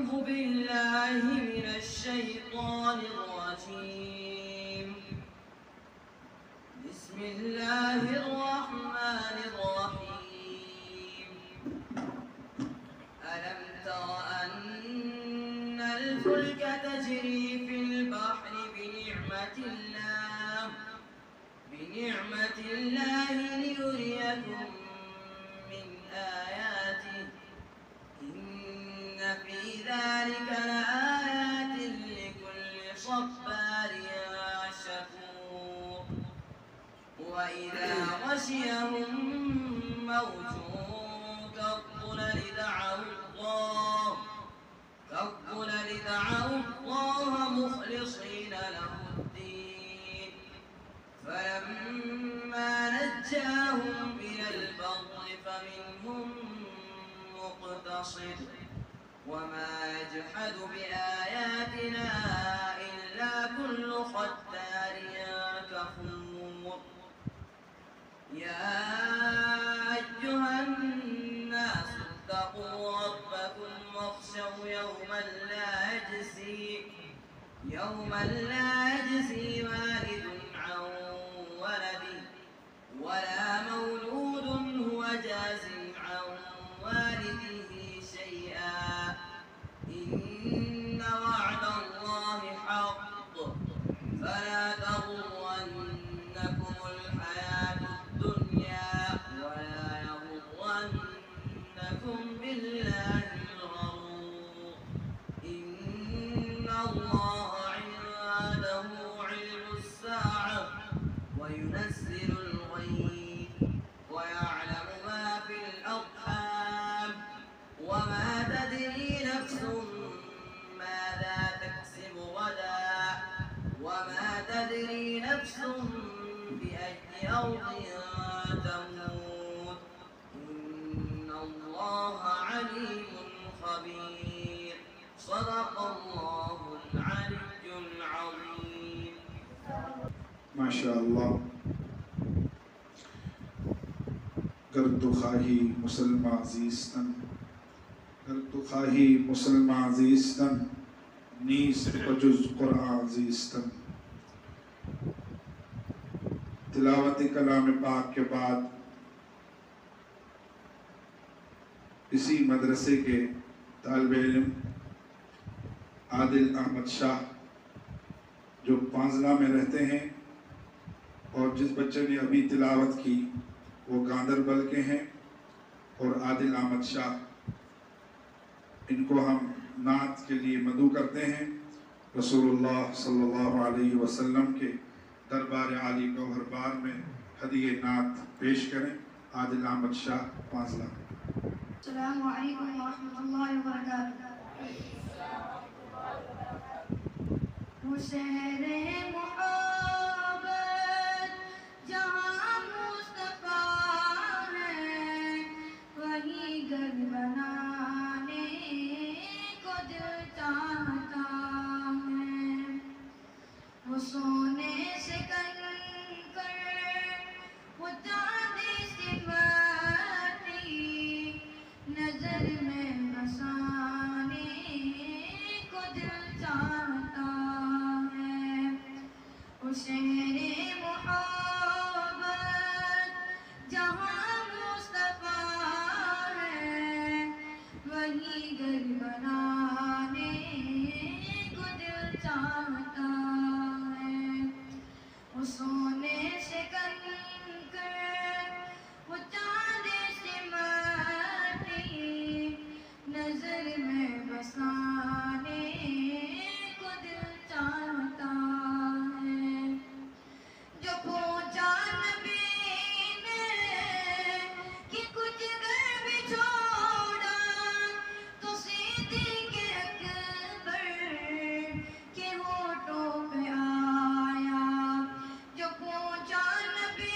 أعوذ بالله من الشيطان الرجيم. بسم الله الرحمن الرحيم. ألم تر أن الفلك تجري في البحر بنعمة الله ليريكم من آياته إن في ذلك لآيات لكل صبار شكور. وإذا غشيهم موج كالظلل دعوا الله مخلصين له الدين فلما نجاهم إلى البر فمنهم مقتصد وما يجحد بآياتنا إلا كل ختار كفور. يا أيها الناس اتقوا ربكم واخشوا يوما لا يجزي والد عن ولده ولا مولود هو جاز عن والده شيئا إن وعد الله حق فلا تغرنكم الحياة الدنيا ولا يغرنكم بالله الغرور. إن الله عنده علم الساعة وينزل الغيث ويعلم ما في الأرحام وما تدري نفس ماذا تكسب غدا وما تدري نفس بأي أرض تموت. إن الله عليم خبير. صدق الله العلي العظيم. ما شاء الله. گر تو خواہی مسلمان زیستن نیست بجز قرآن زیستن. تلاوت کلام پاک کے بعد اسی مدرسے کے طالب علم عادل احمد شاہ جو پانزلہ میں رہتے ہیں اور جس بچے نے ابھی تلاوت کی وہ گاندربل کے ہیں اور عادل احمد شاہ ان کو ہم نعت کے لیے مدعو کرتے ہیں. رسول اللہ صلی اللہ علیہ وسلم کے دربار عالی گوہر بار میں ہدیہ نعت پیش کریں. عادل احمد شاہ پانزلہ. السلام علیکم ورحمۃ اللہ وبرکاتہ. وہ شہر محبت جہاں مصطفیٰ ہے وہی گھر بنانے کو دل چاہتا ہے. وہ سونے سے کنکر وہ چاندی سے مٹی نظر میں بسانے کو دل چاہتا ہے. وہ شہر محبت جہاں مصطفیٰ ہے وہی گھر بنانے کو دل چاہتا ہے. وہ سونے سے کنکر وہ چاندی سے مٹی نظر میں بسانے کو دل چاہتا ہے. جو پوچھا نبی نے کہ کچھ گھر بھی چھوڑا تو صدیق اکبر کے ہونٹوں پہ آیا. جو پوچھا نبی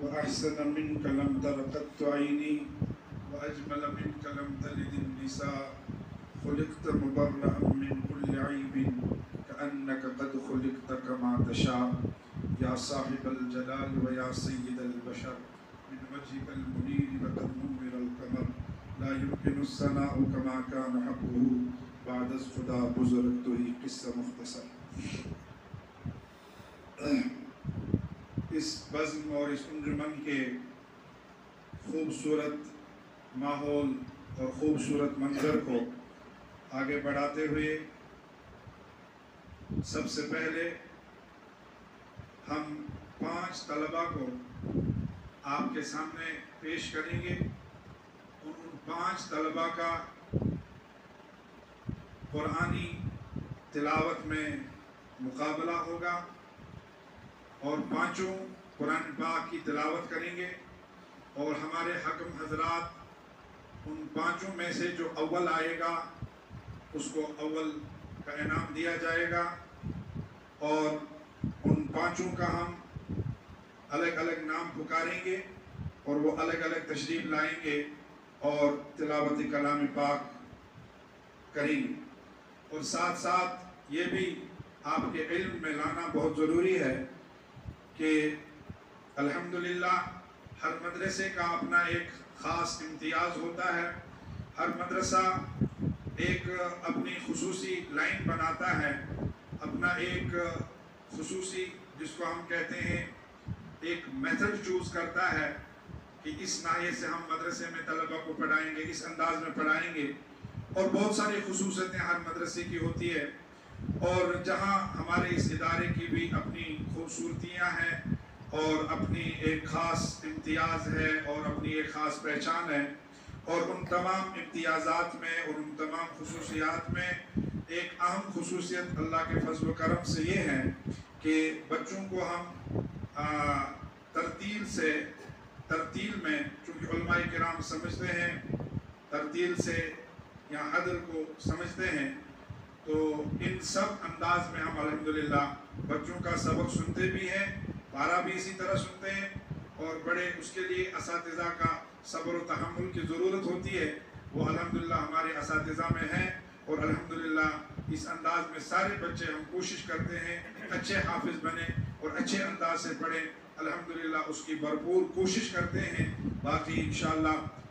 وأحسن منك لم تر قط عيني وأجمل منك لم تلد النساء خلقت مبرأ من كل عيب كأنك قد خلقت كما تشاء يا صاحب الجلال ويا سيد البشر من وجهك المنير لقد نور القمر لا يمكن الثناء كما كان حقه بعد از خدا بزرگ تو ہی قصہ مختصر۔ اس بزم اور اس انجمن کے خوبصورت ماحول اور خوبصورت منظر کو آگے بڑھاتے ہوئے سب سے پہلے ہم 5 طلباء کو آپ کے سامنے پیش کریں گے۔ ان 5 طلباء کا قرآنی تلاوت میں مقابلہ ہوگا اور 5 قرآن پاک کی تلاوت کریں گے، اور ہمارے حکم حضرات ان 5 میں سے جو اول آئے گا اس کو اول کا انعام دیا جائے گا، اور ان 5 کا ہم الگ الگ نام پکاریں گے اور وہ الگ الگ تشریف لائیں گے اور تلاوت کلام پاک کریں گے۔ اور ساتھ ساتھ یہ بھی آپ کے علم میں لانا بہت ضروری ہے کہ الحمدللہ ہر مدرسے کا اپنا ایک خاص امتیاز ہوتا ہے، ہر مدرسہ ایک اپنی خصوصی لائن بناتا ہے، اپنا ایک خصوصی جس کو ہم کہتے ہیں ایک میتھڈ چوز کرتا ہے کہ اس ناحیے سے ہم مدرسے میں طلبہ کو پڑھائیں گے، اس انداز میں پڑھائیں گے، اور بہت ساری خصوصیتیں ہر مدرسے کی ہوتی ہے۔ اور جہاں ہمارے اس ادارے کی بھی اپنی خوبصورتیاں ہیں اور اپنی ایک خاص امتیاز ہے اور اپنی ایک خاص پہچان ہے، اور ان تمام امتیازات میں اور ان تمام خصوصیات میں ایک اہم خصوصیت اللہ کے فضل و کرم سے یہ ہے کہ بچوں کو ہم ترتیل میں، چونکہ علماء کرام سمجھتے ہیں ترتیل سے یا عدل کو سمجھتے ہیں، تو ان سب انداز میں ہم الحمدللہ بچوں کا سبق سنتے بھی ہیں، پارا بھی اسی طرح سنتے ہیں، اور بڑے اس کے لیے اساتذہ کا صبر و تحمل کی ضرورت ہوتی ہے، وہ الحمدللہ ہمارے اساتذہ میں ہیں، اور الحمدللہ اس انداز میں سارے بچے ہم کوشش کرتے ہیں اچھے حافظ بنیں اور اچھے انداز سے پڑھیں، الحمدللہ اس کی بھرپور کوشش کرتے ہیں۔ باقی انشاءاللہ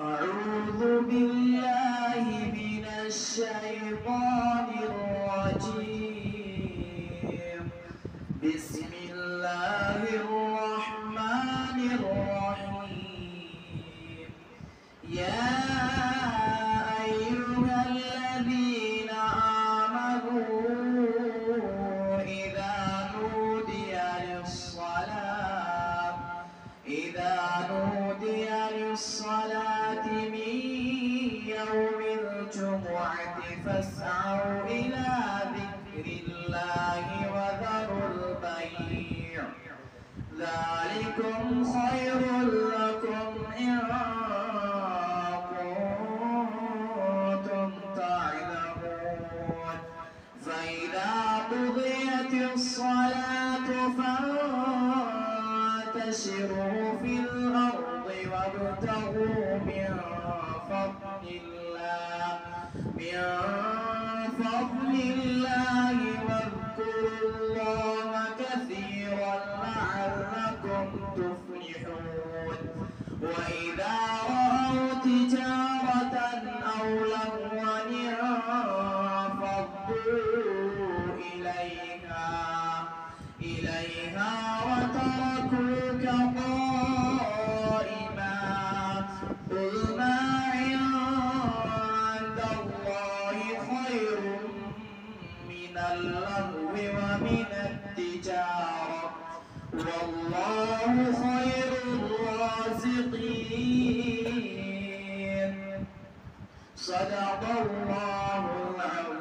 أعوذ بالله من الشيطان الرجيم. بسم الله الرحمن الرحيم. يا أيها الذين آمنوا إذا نودي للصلاة من يوم الجمعة فاسعوا إلى ذكر الله وذروا البيع ذلكم خير لكم إن كنتم تعلمون. فإذا قضيت الصلاة فانتشروا في الأرض وابتغوا من فضل الله واذكروا الله كثيرا لعلكم تفلحون. وإذا رأوا تجارة أو لهوا انفضوا إليها وتركوك قائما. قل ما عند الله خير من اللهو ومن التجارة والله خير الرازقين. صدق الله العظيم.